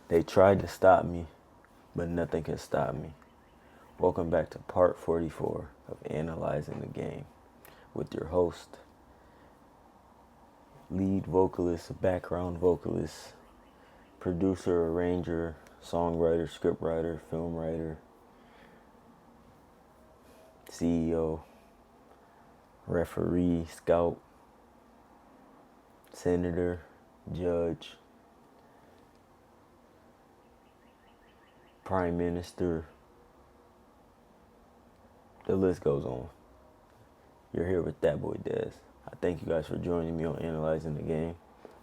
They tried to stop me, but nothing can stop me. Welcome back to part 44 of Analyzing the Game with your host, lead vocalist, background vocalist, producer, arranger, songwriter, scriptwriter, film writer, CEO, referee, scout, senator, judge, prime minister. The list goes on. You're here with that boy Dez. I thank you guys for joining me on Analyzing the Game.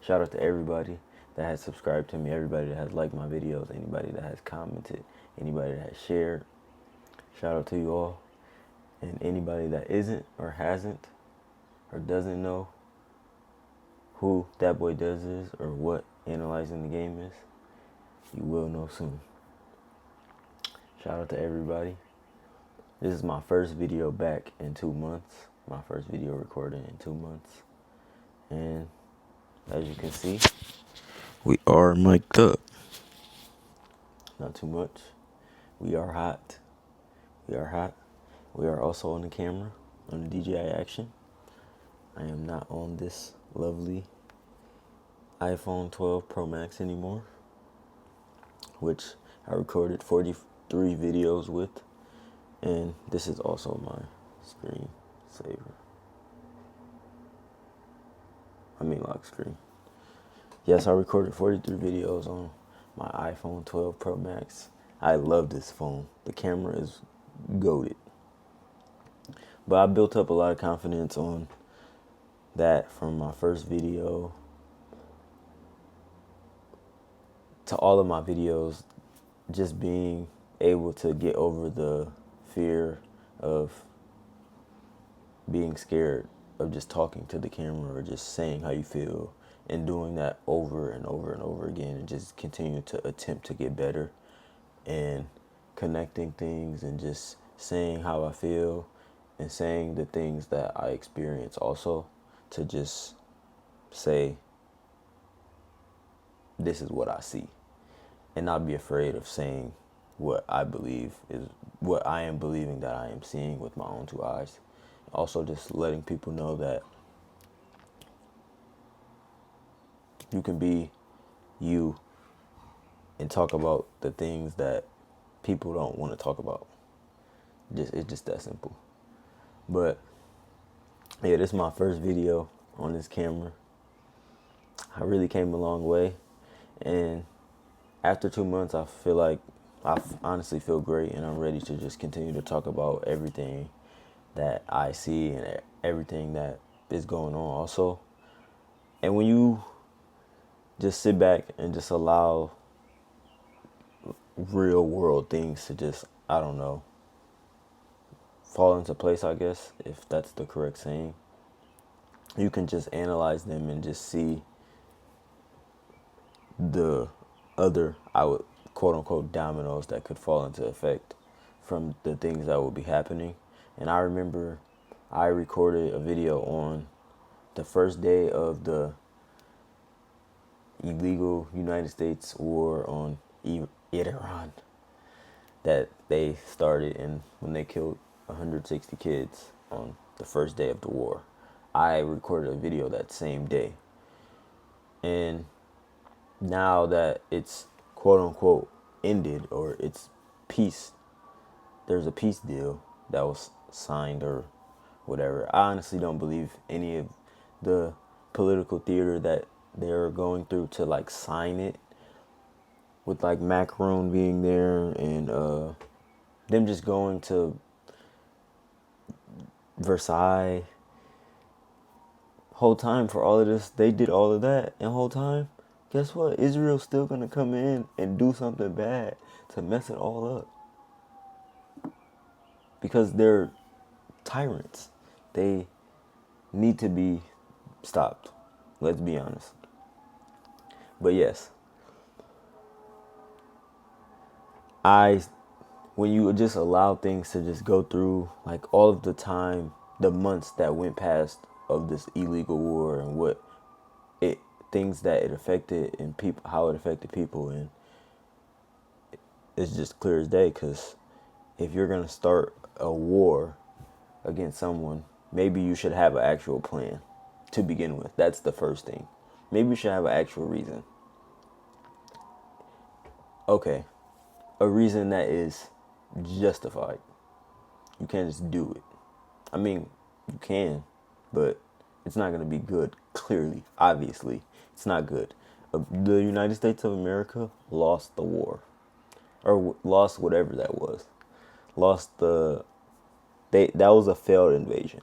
Shout out to everybody that has subscribed to me, everybody that has liked my videos, anybody that has commented, anybody that has shared. Shout out to you all. And anybody that isn't or hasn't or doesn't know who that boy Dez is or what Analyzing the Game is, you will know soon. Shout out to everybody. This is my first video back in 2 months. My first video recording in 2 months. And as you can see, we are mic'd up. Not too much. We are hot. We are hot. We are also on the camera, on the DJI action. I am not on this lovely iPhone 12 Pro Max anymore, which I recorded 43 videos with. And this is also my screen saver. Lock screen. Yes, I recorded 43 videos on my iPhone 12 Pro Max. I love this phone. The camera is goated. But I built up a lot of confidence on that from my first video to all of my videos, just being able to get over the fear of being scared of just talking to the camera or just saying how you feel, and doing that over and over and over again, and just continue to attempt to get better and connecting things and just saying how I feel and saying the things that I experience also, to just say this is what I see and not be afraid of saying what I believe is what I am believing that I am seeing with my own two eyes. Also just letting people know that you can be you and talk about the things that people don't want to talk about. It's just that simple. But yeah, this is my first video on this camera. I really came a long way, and after 2 months, I feel like I honestly feel great, and I'm ready to just continue to talk about everything that I see and everything that is going on also. And when you just sit back and just allow real world things to just, I don't know, fall into place, I guess, if that's the correct saying, you can just analyze them and just see the other, I would quote unquote, dominoes that could fall into effect from the things that will be happening. And I remember I recorded a video on the first day of the illegal United States war on Iran that they started, and when they killed 160 kids on the first day of the war. I recorded a video that same day. And now that it's quote unquote ended, or it's peace, there's a peace deal that was signed or whatever. I honestly don't believe any of the political theater that they're going through to like sign it, with like Macron being there and them just going to Versailles. Whole time for all of this, they did all of that, and whole time, guess what? Israel's still gonna come in and do something bad to mess it all up, because they're tyrants. They need to be stopped. Let's be honest. But yes, when you just allow things to just go through, like all of the time, the months that went past of this illegal war, and what things that it affected and people, how it affected people, and it's just clear as day, because if you're going to start a war against someone, maybe you should have an actual plan to begin with. That's the first thing. Maybe you should have an actual reason. Okay, a reason that is justified. You can't just do it. I mean, you can, but it's not going to be good. Clearly, obviously, it's not good. The United States of America lost the war, or lost whatever that was. Lost the that was a failed invasion.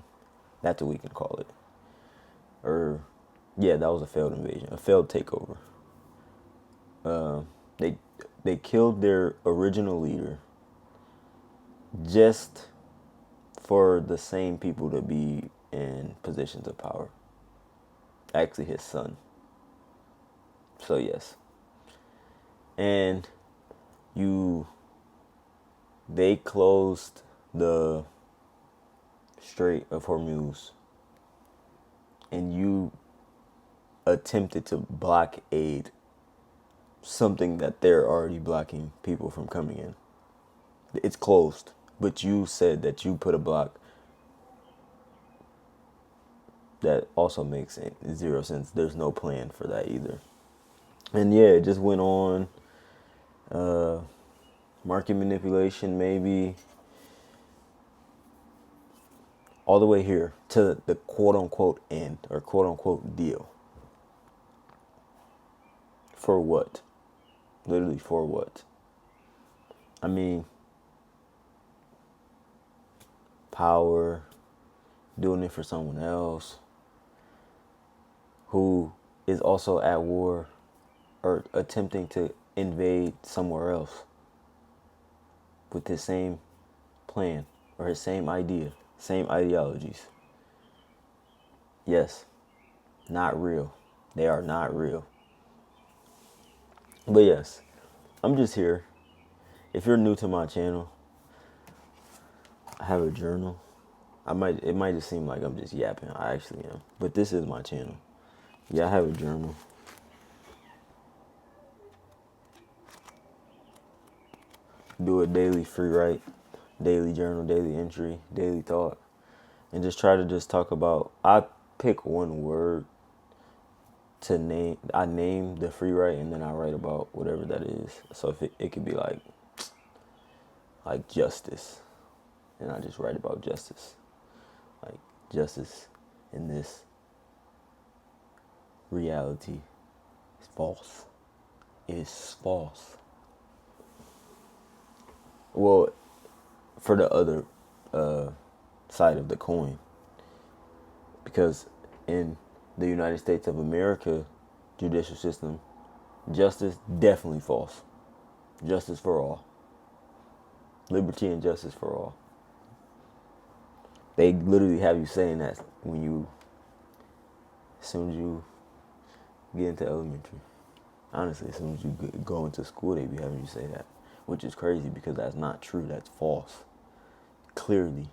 That's what we can call it. Or yeah, that was a failed invasion, a failed takeover. They they killed their original leader just for the same people to be in positions of power. Actually, his son. So yes, and you they closed the Strait of Hormuz, and you attempted to blockade something that they're already blocking people from coming in. It's closed, but you said that you put a block. That also makes zero sense. There's no plan for that either. And yeah, it just went on. Market manipulation, maybe. All the way here to the quote unquote end, or quote unquote deal. For what? Literally for what? I mean, power, doing it for someone else who is also at war or attempting to invade somewhere else with his same plan or his same idea, same ideologies. Yes, not real. They are not real. But yes, I'm just here. If you're new to my channel, I have a journal. It might just seem like I'm just yapping. I actually am. But this is my channel. Yeah, I have a journal. Do a daily free write, daily journal, daily entry, daily thought. And just try to just talk about, I pick one word to name. I name the free write, and then I write about whatever that is. So if it could be like justice, and I just write about justice. Like justice in this reality is false. It is false. Well, for the other side of the coin, because in the United States of America judicial system, justice definitely false. Justice for all. Liberty and justice for all. They literally have you saying that as soon as you get into elementary. Honestly, as soon as you go into school, they be having you say that, which is crazy because that's not true. That's false. Clearly.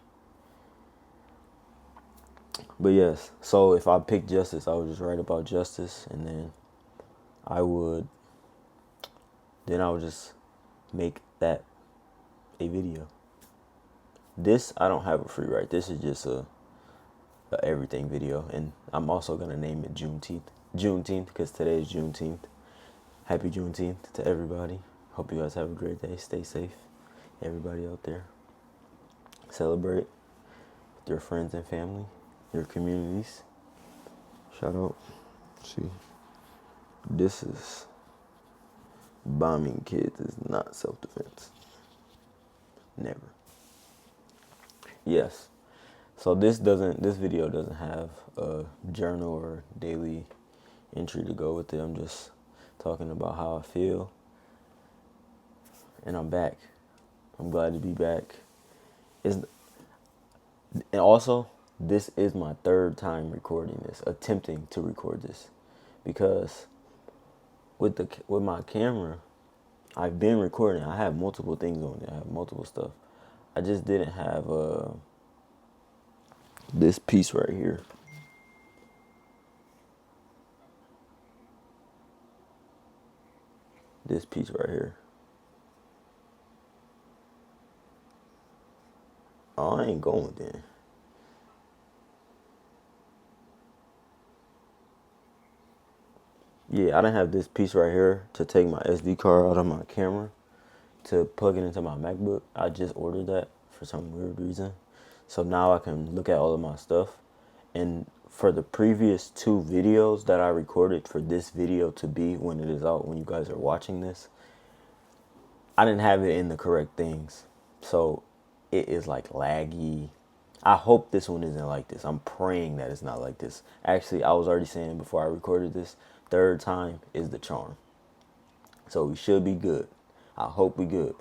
But yes, so if I pick justice, I would just write about justice, and then I would just make that a video. This, I don't have a free write. This is just a everything video, and I'm also gonna name it Juneteenth, because today is Juneteenth. Happy Juneteenth to everybody. Hope you guys have a great day. Stay safe, everybody out there. Celebrate with your friends and family, your communities. Shout out. See, this is bombing kids is not self-defense. Never. Yes. So this video doesn't have a journal or daily entry to go with it. I'm just talking about how I feel. And I'm back. I'm glad to be back. And also, this is my third time recording this, attempting to record this. Because with my camera, I've been recording. I have multiple things on it. I have multiple stuff. I just didn't have this piece right here. This piece right here. Oh, I ain't going then. Yeah, I didn't have this piece right here to take my SD card out of my camera to plug it into my MacBook. I just ordered that for some weird reason. So now I can look at all of my stuff. And for the previous 2 videos that I recorded for this video to be when it is out, when you guys are watching this, I didn't have it in the correct things. So it is like laggy. I hope this one isn't like this. I'm praying that it's not like this. Actually, I was already saying before I recorded this, third time is the charm. So we should be good. I hope we good.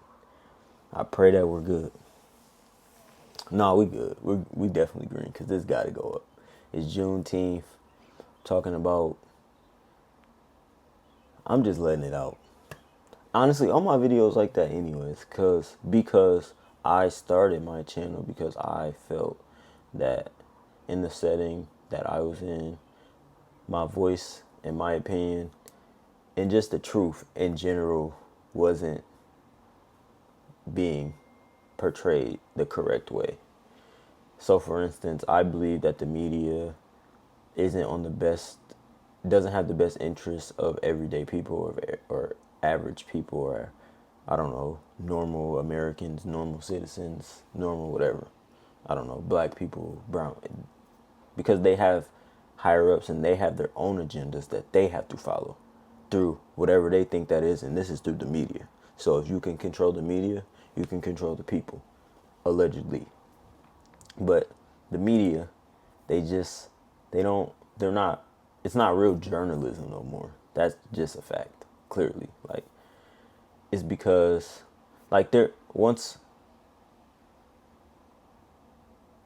I pray that we're good. No, we good. We definitely green because this got to go up. It's Juneteenth. Talking about, I'm just letting it out. Honestly, all my videos like that anyways, because I started my channel because I felt that in the setting that I was in, my voice and my opinion and just the truth in general wasn't being portrayed the correct way. So for instance, I believe that the media isn't on the best, doesn't have the best interests of everyday people or average people or, I don't know, normal Americans, normal citizens, normal whatever. I don't know, black people, brown, because they have higher ups and they have their own agendas that they have to follow through whatever they think that is, and this is through the media. So if you can control the media, you can control the people, allegedly. But the media, they're not, it's not real journalism no more. That's just a fact, clearly. Like, it's because, like, this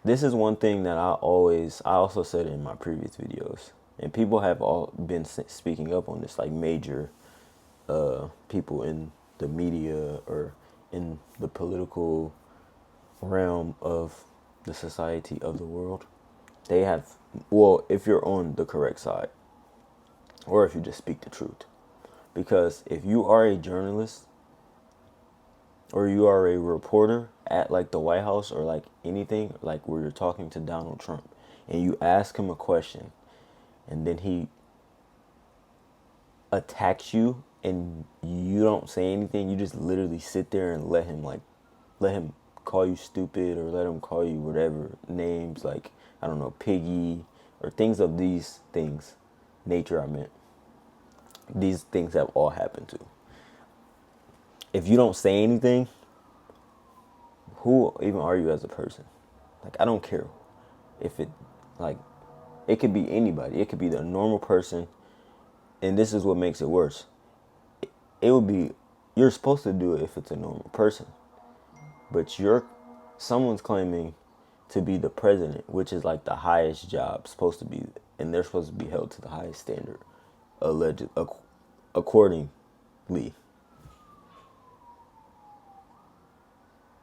is one thing that I also said in my previous videos, and people have all been speaking up on this, like major people in the media or in the political realm of the society of the world. They have, well, if you're on the correct side, or if you just speak the truth. Because if you are a journalist or you are a reporter at like the White House or like anything, like where you're talking to Donald Trump and you ask him a question and then he attacks you and you don't say anything, you just literally sit there and let him call you stupid or let him call you whatever names, like, I don't know, piggy or things of these things, nature I meant. These things have all happened to. If you don't say anything, who even are you as a person? Like, I don't care if like, it could be anybody. It could be the normal person. And this is what makes it worse. It would be, you're supposed to do it if it's a normal person. But someone's claiming to be the president, which is like the highest job supposed to be, and they're supposed to be held to the highest standard, accordingly.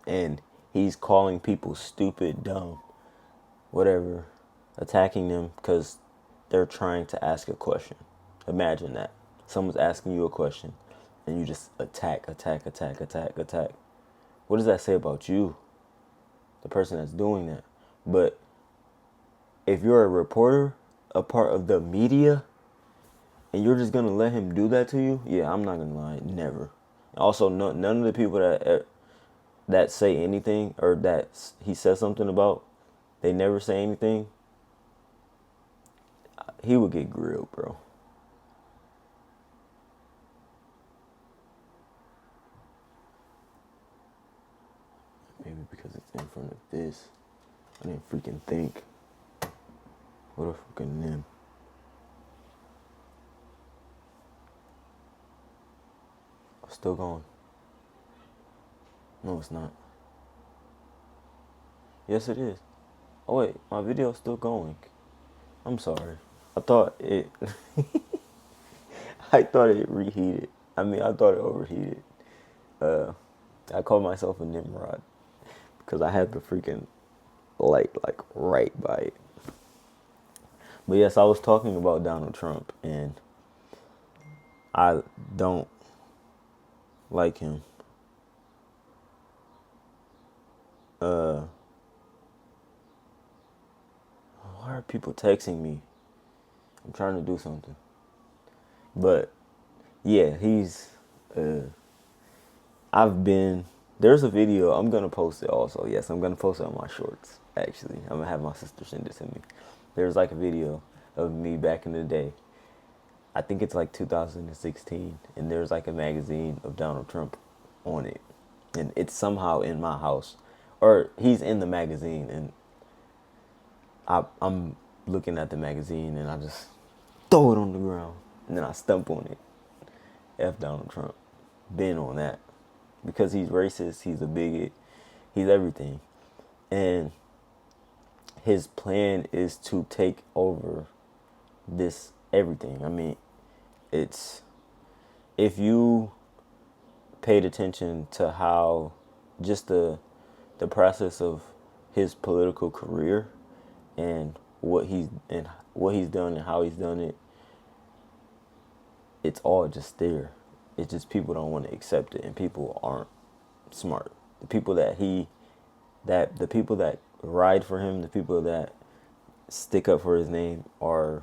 And he's calling people stupid, dumb, whatever, attacking them because they're trying to ask a question. Imagine that. Someone's asking you a question and you just attack. What does that say about you, the person that's doing that? But if you're a reporter, a part of the media, and you're just going to let him do that to you, yeah, I'm not going to lie, never. Also, none of the people that say anything or that he says something about, they never say anything, he would get grilled, bro. Maybe because it's in front of this. I didn't freaking think. What a fucking name. Still going. No, it's not. Yes, it is. Oh, wait. My video's still going. I'm sorry. I thought it... I thought it reheated. I thought it overheated. I called myself a Nimrod because I had the freaking light like right by it. But yes, I was talking about Donald Trump, and I don't like him. Why are people texting me? I'm trying to do something. But yeah, I've been, there's a video, I'm going to post it also. Yes, I'm going to post it on my shorts, actually. I'm going to have my sister send it to me. There's like a video of me back in the day. I think it's like 2016, and there's like a magazine of Donald Trump on it. And it's somehow in my house. Or he's in the magazine, and I'm looking at the magazine, and I just throw it on the ground. And then I stump on it. F Donald Trump. Been on that. Because he's racist, he's a bigot, he's everything. And his plan is to take over this everything. I mean, it's, if you paid attention to how just the process of his political career and what he's done and how he's done it, it's all just there. It's just people don't want to accept it, and people aren't smart. The people the people that ride for him, the people that stick up for his name are,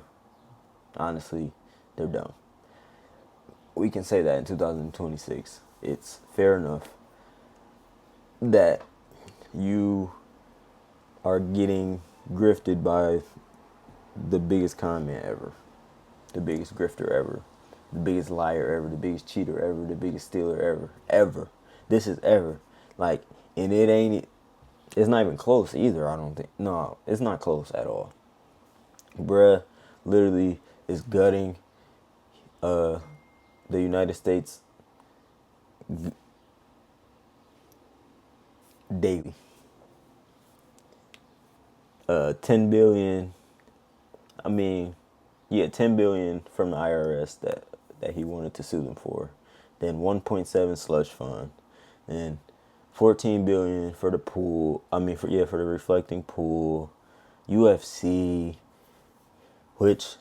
honestly, they're dumb. We can say that in 2026. It's fair enough that you are getting grifted by the biggest con man ever, the biggest grifter ever, the biggest liar ever, the biggest cheater ever, the biggest stealer ever. This is ever. Like, and it's not even close either, I don't think. No, it's not close at all. Bruh literally is gutting the United States daily. 10 billion, I mean, yeah, 10 billion from the IRS that he wanted to sue them for. Then 1.7 slush fund. And 14 billion for the pool. I mean, for the reflecting pool. UFC, which,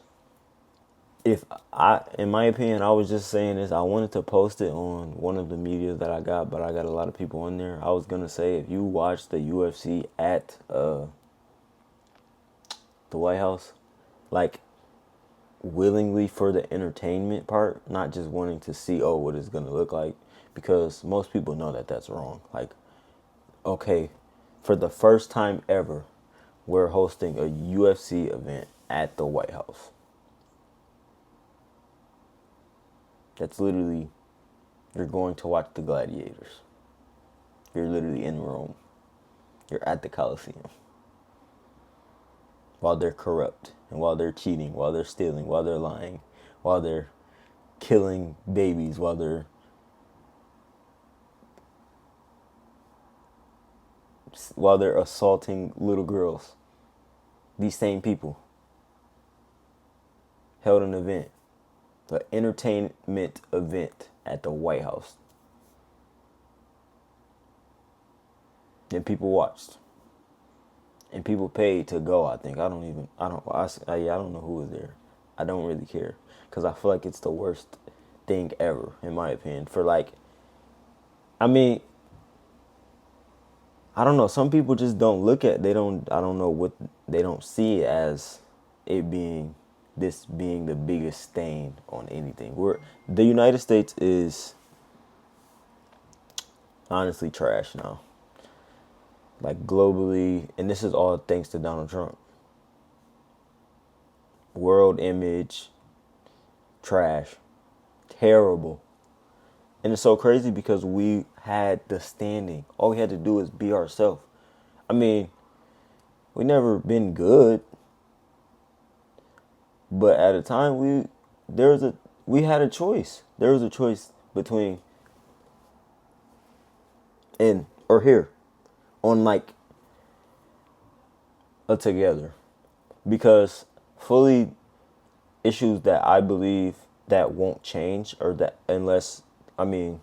in my opinion, I was just saying this, I wanted to post it on one of the media that I got, but I got a lot of people on there. I was going to say, if you watch the UFC at the White House, like, willingly for the entertainment part, not just wanting to see, oh, what it's going to look like, because most people know that that's wrong. Like, okay, for the first time ever, we're hosting a UFC event at the White House. That's literally, you're going to watch the gladiators. You're literally in Rome. You're at the Colosseum. While they're corrupt, and while they're cheating, while they're stealing, while they're lying, while they're killing babies, while they're assaulting little girls. These same people held an event, an entertainment event at the White House. And people watched. And people paid to go, I think. I don't know who was there. I don't really care. Because I feel like it's the worst thing ever, in my opinion. For like, I mean, I don't know. Some people just don't look at, they don't see it as it being the biggest stain on anything. The United States is honestly trash now. Like, globally, and this is all thanks to Donald Trump. World image, trash, terrible. And it's so crazy because we had the standing. All we had to do is be ourselves. I mean, we never been good, but at a time we had a choice. There was a choice between here on like a together, because fully issues that I believe that won't change, or that unless, I mean,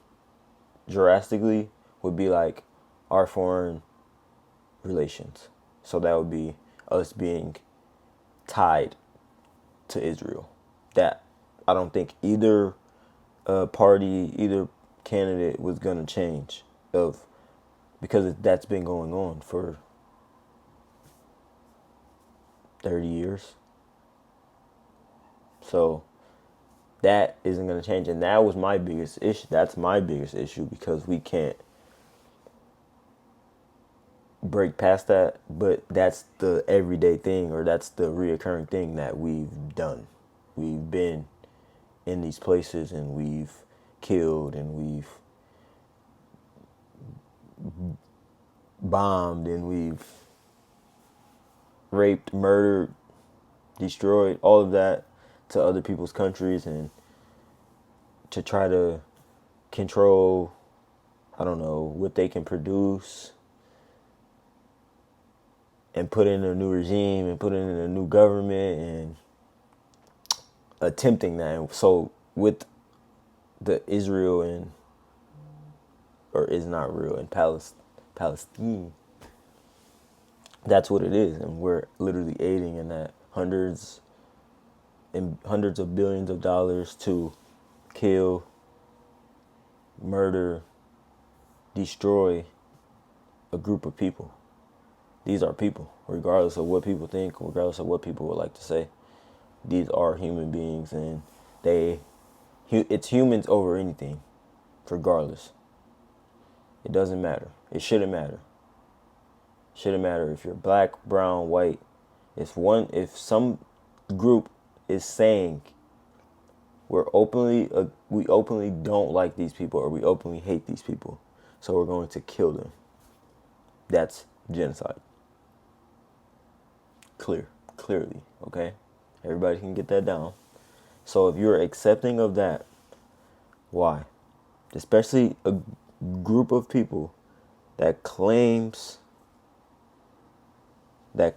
drastically, would be like our foreign relations. So that would be us being tied to Israel. That I don't think either party, either candidate was going to change, because that's been going on for 30 years. So that isn't going to change. And that was my biggest issue. That's my biggest issue, because we can't break past that. But that's the everyday thing, or that's the reoccurring thing that we've done. We've been in these places and we've killed and we've bombed and we've raped, murdered, destroyed, all of that to other people's countries, and to try to control, I don't know, what they can produce, and put in a new regime and put in a new government, and attempting that. So with the Israel and, or is not real, in Palestine, that's what it is. And we're literally aiding in that. Hundreds of billions of dollars to kill, murder, destroy a group of people. These are people, regardless of what people think, regardless of what people would like to say. These are human beings, and it's humans over anything, regardless. It doesn't matter. It shouldn't matter. It shouldn't matter if you're black, brown, white. If some group is saying we openly don't like these people, or we openly hate these people, so we're going to kill them, that's genocide. Clearly, okay? Everybody can get that down. So if you're accepting of that, why? Especially a group of people that claims that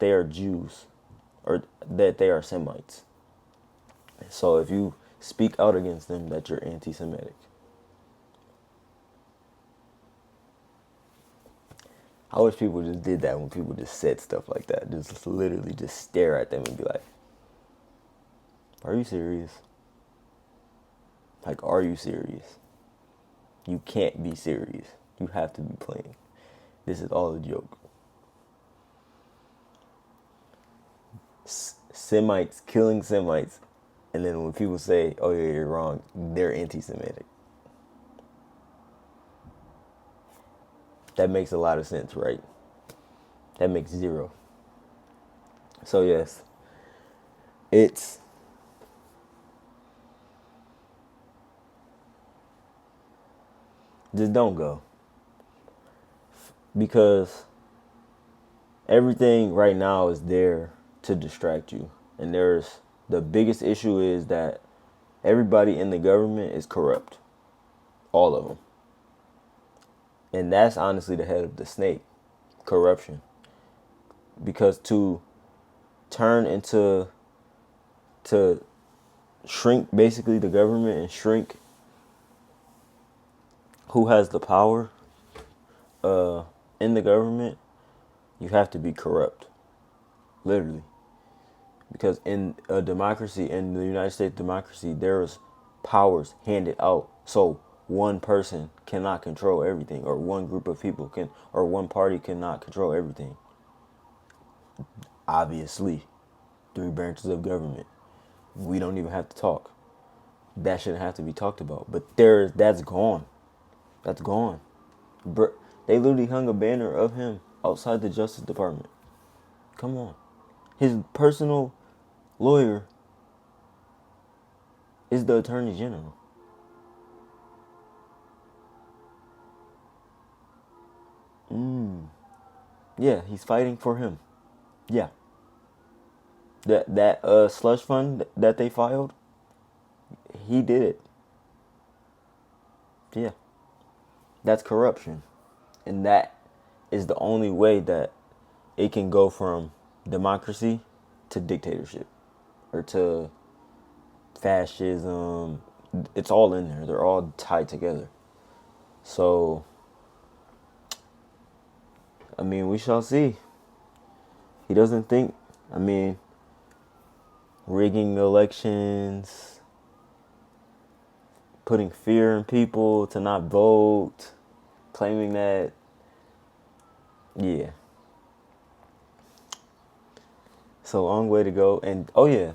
they are Jews, or that they are Semites. So if you speak out against them, that you're anti-Semitic. I wish people just did that when people just said stuff like that. Just literally just stare at them and be like, are you serious? Like, are you serious? You can't be serious. You have to be playing. This is all a joke. Semites killing Semites, and then when people say, oh yeah, you're wrong, they're anti-Semitic. That makes a lot of sense, right? That makes zero. So yes, it's just don't go, because everything right now is there to distract you. And the biggest issue is that everybody in the government is corrupt. All of them. And that's honestly the head of the snake. Corruption. Because to shrink basically the government, and shrink who has the power in the government, you have to be corrupt. Literally. Because in a democracy, in the United States democracy, there's powers handed out. So one person cannot control everything, or one group of people can, or one party cannot control everything. Obviously, 3 branches of government. We don't even have to talk. That shouldn't have to be talked about. But that's gone. That's gone. They literally hung a banner of him outside the Justice Department. Come on. His personal lawyer is the Attorney General. Yeah, he's fighting for him. Yeah. That slush fund that they filed, he did it. Yeah. That's corruption. And that is the only way that it can go from democracy to dictatorship, or to fascism. It's all in there. They're all tied together. So, I mean, we shall see. He doesn't think, rigging elections, putting fear in people to not vote, claiming that, yeah. It's a long way to go. And oh yeah,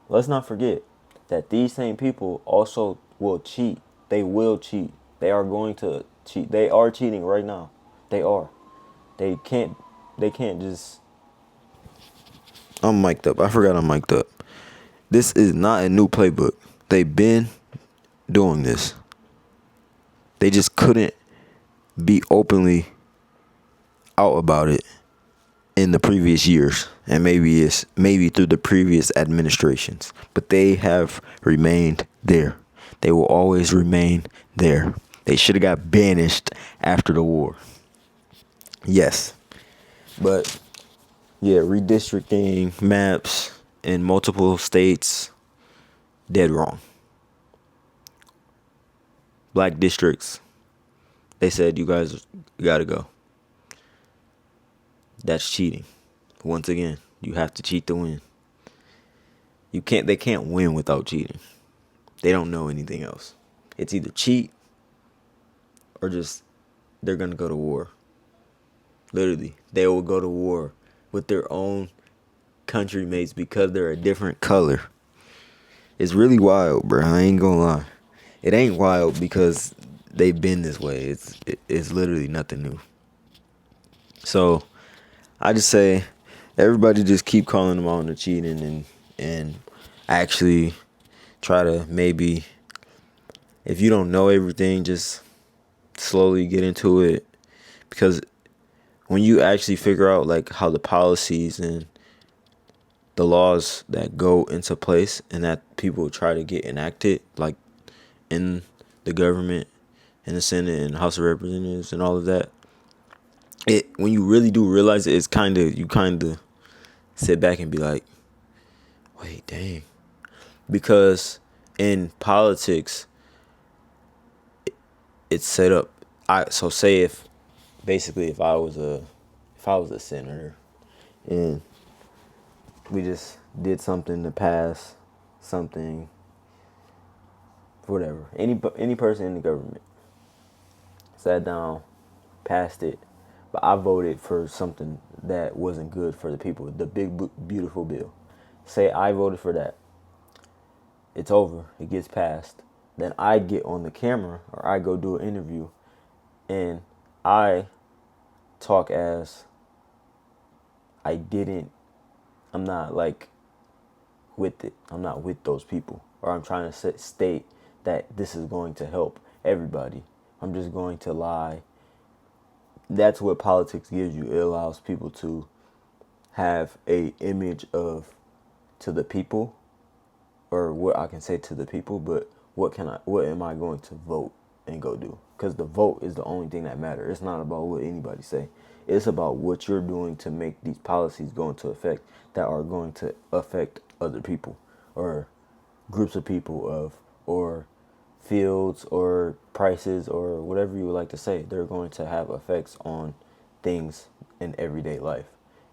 let's not forget that these same people also will cheat. They will cheat. They are going to cheat. They are cheating right now. They are. They can't. They can't just. I'm mic'd up. I forgot I'm mic'd up. This is not a new playbook. They've been doing this. They just couldn't be openly out about it in the previous years, and maybe through the previous administrations, but they have remained there. They will always remain there. They should have got banished after the war. Yes, but yeah, redistricting maps in multiple states, dead wrong. Black districts, they said you guys gotta go. That's cheating. Once again, you have to cheat to win. They can't win without cheating. They don't know anything else. It's either cheat or just they're going to go to war. Literally, they will go to war with their own country mates because they're a different color. It's really wild, bro. I ain't gonna lie. It ain't wild because they've been this way. It's literally nothing new. So I just say everybody just keep calling them out on the cheating and actually try to maybe, if you don't know everything, just slowly get into it, because when you actually figure out like how the policies and the laws that go into place and that people try to get enacted, like in the government, in the Senate and House of Representatives and all of that, when you really do realize it, you kind of sit back and be like, wait, dang. Because in politics, it's set up. So say if I was a senator and we just did something to pass something, whatever. Any person in the government sat down, passed it, but I voted for something that wasn't good for the people. The big beautiful bill. Say I voted for that. It's over. It gets passed. Then I get on the camera or I go do an interview and I talk as I'm not like with it. I'm not with those people. Or I'm trying to state that this is going to help everybody. I'm just going to lie. That's what politics gives you. It allows people to have a image of to the people, or what I can say to the people, but what am I going to vote and go do? Because the vote is the only thing that matters. It's not about what anybody say. It's about what you're doing to make these policies go into effect that are going to affect other people or groups of people or fields or prices or whatever you would like to say. They're going to have effects on things in everyday life.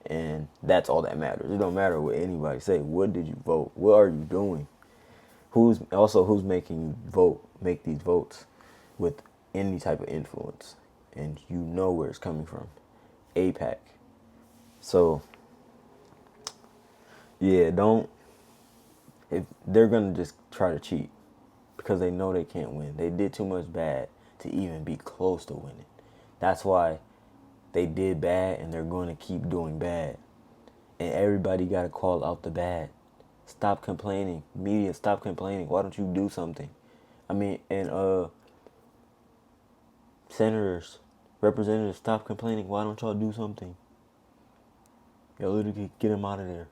And that's all that matters. It don't matter what anybody say. What did you vote? What are you doing? Who's making you make these votes with any type of influence? And you know where it's coming from. APAC. So, yeah, if they're going to just try to cheat because they know they can't win. They did too much bad to even be close to winning. That's why they did bad and they're going to keep doing bad. And everybody got to call out the bad. Stop complaining. Media, stop complaining. Why don't you do something? I mean, and senators, representatives, stop complaining. Why don't y'all do something? Y'all literally get him out of there.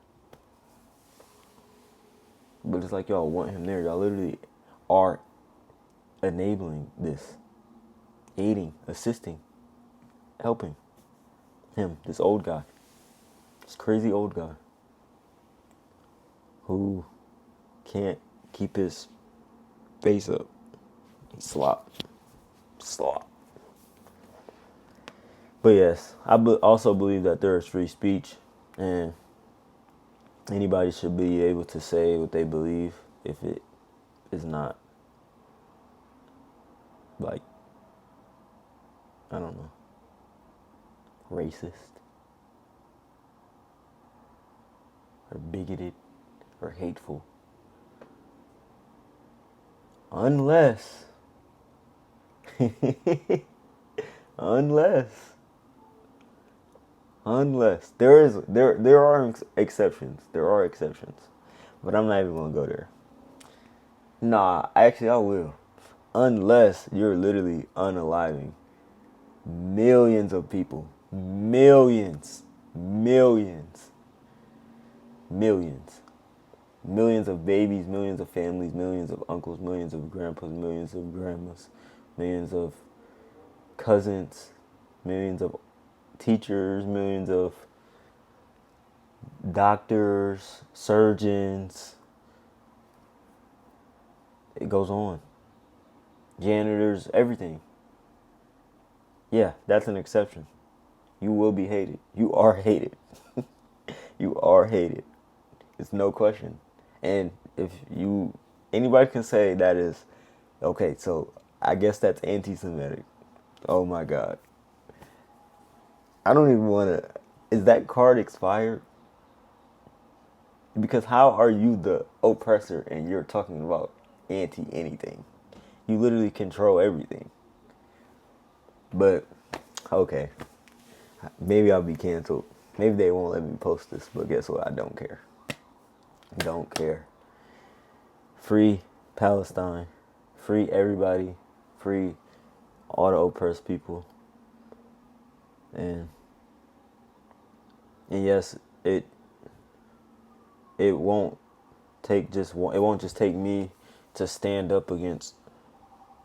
But it's like y'all want him there. Y'all literally are enabling this. Aiding, assisting, helping him, this old guy. This crazy old guy. Who can't keep his face up. He's slop. But yes, I also believe that there is free speech and anybody should be able to say what they believe if it is not, like, I don't know, racist. or bigoted or hateful. Unless, unless, unless there are exceptions. There are exceptions, but I'm not even gonna go there. Nah, actually I will. Unless you're literally unaliving millions of people, millions, millions, millions. Millions of babies, millions of families, millions of uncles, millions of grandpas, millions of grandmas, millions of cousins, millions of teachers, millions of doctors, surgeons. It goes on. Janitors, everything. Yeah, that's an exception. You will be hated. You are hated. You are hated. It's no question. And if anybody can say that is, okay, so I guess that's anti-Semitic. Oh my God. I don't even want to, is that card expired? Because how are you the oppressor and you're talking about anti-anything? You literally control everything. But, okay. Maybe I'll be canceled. Maybe they won't let me post this, but guess what? I don't care. Don't care. Free Palestine. Free everybody. Free all the oppressed people. And yes, it won't take it won't just take me to stand up against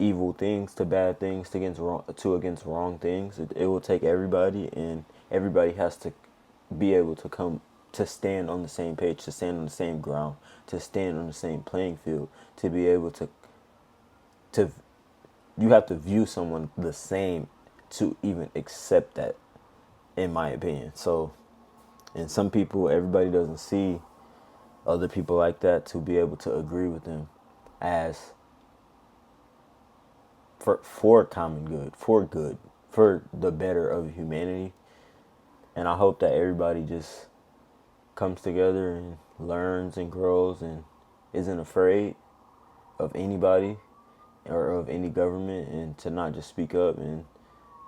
evil things, to bad things, against wrong things. It will take everybody, and everybody has to be able to come to stand on the same page, to stand on the same ground, to stand on the same playing field, to be able to you have to view someone the same to even accept that, in my opinion. So, and some people, everybody doesn't see other people like that to be able to agree with them as for common good, for the better of humanity. And I hope that everybody just comes together and learns and grows and isn't afraid of anybody or of any government, and to not just speak up. And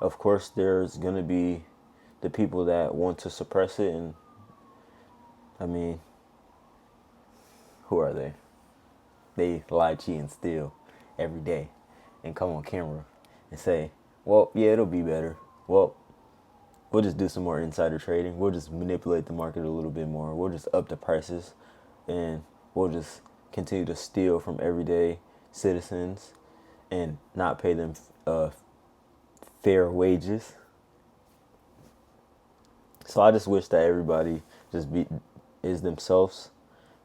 of course there's going to be the people that want to suppress it, and I mean, who are they? They lie, cheat, and steal every day and come on camera and say, well, yeah, it'll be better. Well, we'll just do some more insider trading. We'll just manipulate the market a little bit more. We'll just up the prices, and we'll just continue to steal from everyday citizens and not pay them fair wages. So I just wish that everybody is themselves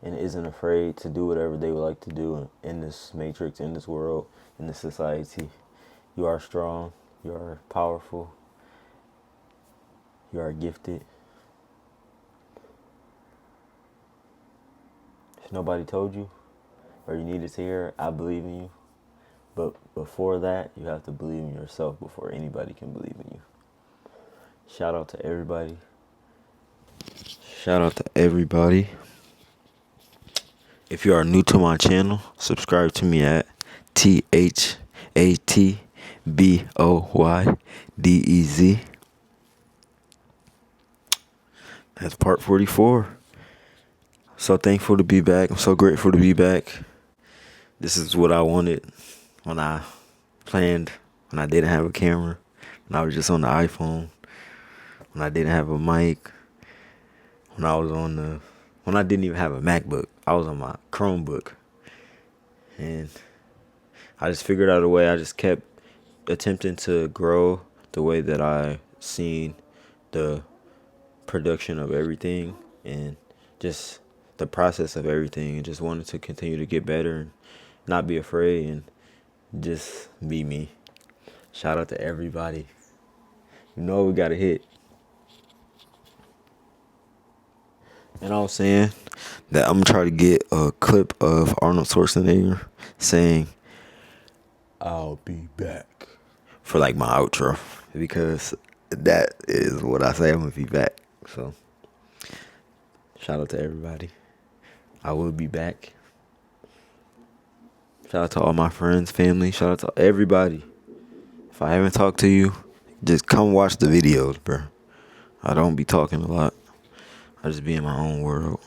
and isn't afraid to do whatever they would like to do in this matrix, in this world, in this society. You are strong. You are powerful. You are gifted. If nobody told you or you needed to hear, I believe in you. But before that, you have to believe in yourself before anybody can believe in you. Shout out to everybody. Shout out to everybody. If you are new to my channel, subscribe to me at THATBOYDEZ. That's part 44. So thankful to be back. I'm so grateful to be back. This is what I wanted when I planned, when I didn't have a camera, when I was just on the iPhone, when I didn't have a mic, when I didn't even have a MacBook. I was on my Chromebook. And I just figured out a way. I just kept attempting to grow the way that I seen the production of everything and just the process of everything, and just wanted to continue to get better and not be afraid and just be me. Shout out to everybody. You know we got a hit. And I was saying that I'm going to try to get a clip of Arnold Schwarzenegger saying, "I'll be back," for like my outro, because that is what I say. I'm going to be back. So Shout out to everybody. I will be back. Shout out to all my friends, family. Shout out to everybody. If I haven't talked to you, just come watch the videos, bro. I don't be talking a lot. I just be in my own world.